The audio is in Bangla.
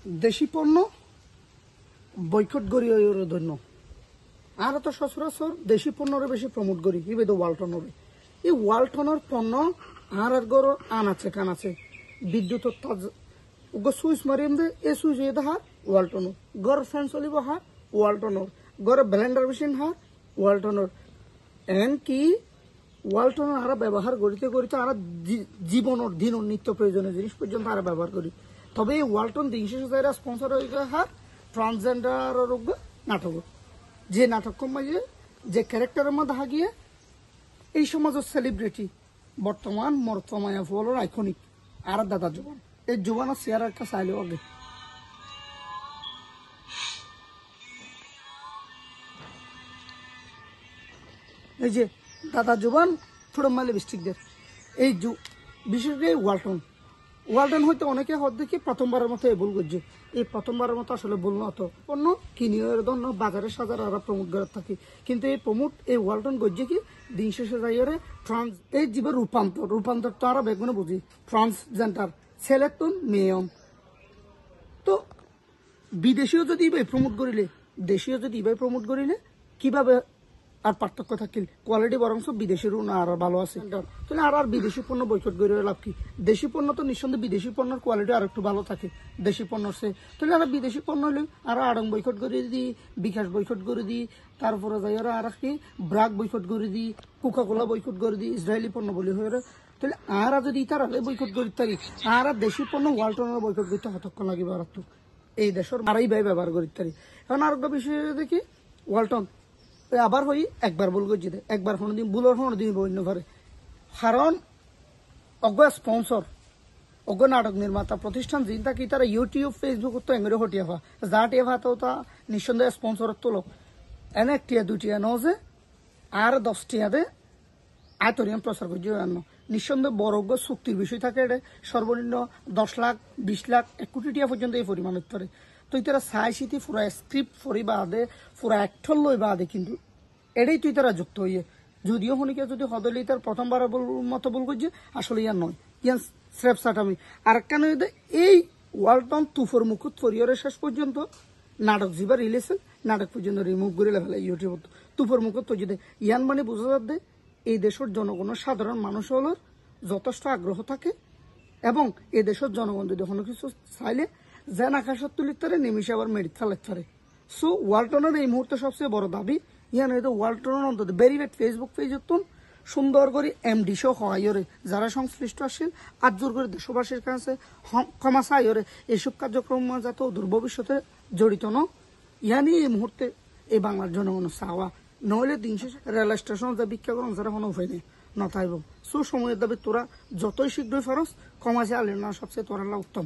দেশি পণ্য বয়কট করি ধন্য আর তো সচরাচর দেশি পণ্যরে বেশি প্রমোট করি কি বেদ ওয়ালটনের এই ওয়ালটনের পণ্য আর গর আনাচে কানাচে বিদ্যুৎ সুইচ মারিম দে এ সুইচ হার ওয়ালটনের গর ফ্যান চলিব হার ওয়ালটনের গড়ে ব্লেন্ডার মেশিন হার ওয়ালটনের এন কি ওয়ালটনের আর ব্যবহার করিতে করিতে আর জীবনের দিন নিত্য প্রয়োজনীয় জিনিস পর্যন্ত আর ব্যবহার করি তবে এই ওয়ালটন দিন শেষে স্পন্সর হয়ে হার ট্রান্সজেন্ডার নাটক যে নাটক মাঝে যে ক্যারেক্টারের মধ্যে হাগিয়ে এই সমাজের সেলিব্রিটি বর্তমান মর্তমায়া ফলের আইকনিক আর দাদা জোবান এই জোবানের চেয়ার একটা চাইলেও আগে এই যে দাদা জোবান ফুড়মালি ডিস্ট্রিক্টদের এই বিশেষ করে ওয়ালটন হয়তো অনেকে হদ দেখি প্রথমবারের মতো এই ভুল করছে এই প্রথমবারের মতো আসলে ভুল না তো পণ্য কিনিয়ে ধন্য বাজারে সাজার আর প্রমোট করে থাকি কিন্তু এই প্রমোট এই ওয়ালটন করছে কি দিন শেষে যাইরে ট্রান্স এই জীবের রূপান্তর তো আর বেগুনে বুঝি ট্রান্সজেন্ডার ছেলের তো মেয়ম তো বিদেশিও যদি ইবাই প্রমোট করিলে দেশীয় যদি ইবাই প্রমোট করিলে কিভাবে আর পার্থক্য থাকিল কোয়ালিটি বরং বিদেশির আর ভালো আছে তাহলে আর বিদেশি পণ্য বয়কট করে লাভ কি দেশি পণ্য তো নিঃসন্দেহে বিদেশি পণ্যের কোয়ালিটি আর একটু ভালো থাকে দেশি পণ্যর সে তাহলে আর বিদেশি পণ্য হলে আর আড়ং বয়কট করে দিই বিকাশ বয়কট করে দিই তারপরে যাই আর কি ব্রাক বয়কট করে দিই কোকাকোলা বয়কট করে দিই ইসরায়েলি পণ্য বলি হয়ে তাহলে আর যদি তার আগে বয়কট করতে পারি আর দেশি পণ্য ওয়ালটনের বয়কট করতে কতক্ষণ লাগবে আর তো এই দেশের আড়াই ভাই ব্যবহার করতে পারি এখন আর বিষয় দেখি ওয়ালটন আবার হই একবার ভুল করছি একবার কোনোদিন ভুলের কোনোদিন বন্য পারে কারণ অজ্ঞ স্পন্সর অজ্ঞ নাটক নির্মাতা প্রতিষ্ঠান যিনি থাকি তারা ইউটিউব ফেসবুক তো এঙ্গরে হটিয়া ফা যা টিয়া ফা তো তা নিঃসন্দেহে স্পন্সরের তো লোক এনে একটিয়া দুটিয়া নজে আর 10টিয়া দে আয়তরিয়াম প্রচার করছে নিঃসন্দেহে বড় চুক্তির বিষয় থাকে এটা সর্বনিম্ন 10 লাখ 20 লাখ 1 কোটি টিয়া পর্যন্ত এই পরিমাণের ধরে তুই তারা চাই সিটি পুরা স্ক্রিপ্ট ফরি বাদে পুরা অ্যাক্টর লই বাদে কিন্তু এটাই তুই তারা যুক্ত হইয়ে যদিও হনিকে যদি হদলি তার প্রথমবার মতো বল করছে আসলে ইয়ার নয় ইয়ান স্রেফ সাটামি আর কেন এই ওয়ালটন তুফর মুকুট ফরিয়রের শেষ পর্যন্ত নাটক যিবা রিলিজ নাটক পর্যন্ত রিমুভ করে ফেলে ইউটিউব তুফর মুকুট তো যদি ইয়ান মানে বোঝা যাবে এই দেশের জনগণের সাধারণ মানুষ হল যথেষ্ট আগ্রহ থাকে এবং এই দেশের জনগণ যদি কোনো কিছু চাইলে যেন আকাশত তুলিত পারে নিমিশে আবার মেডিট ফেলাতে পারে সো ওয়ালটনের এই মুহূর্তে সবচেয়ে বড় দাবি ইয়ান ওয়ালটনের অন্তত বেরিভেট ফেসবুক পেজত সুন্দর করে এমডি সহ হয়রে যারা সংশ্লিষ্ট আসেন আজ জোর করে দেশবাসীর কাছে ক্ষমা চাইরে এইসব কার্যক্রম যাতে দূর ভবিষ্যতে জড়িত ন ইয়ানি এই মুহূর্তে এই বাংলার জনগণ চাওয়া নহলে দিন শেষে রেল স্টেশন যা ভিক্ষা করেন যারা কোনো উপায় নেই নথাইব সো সময়ের দাবি তোরা যতই শীঘ্রই ফরস ক্ষমা চাইলে না সবচেয়ে তোরা উত্তম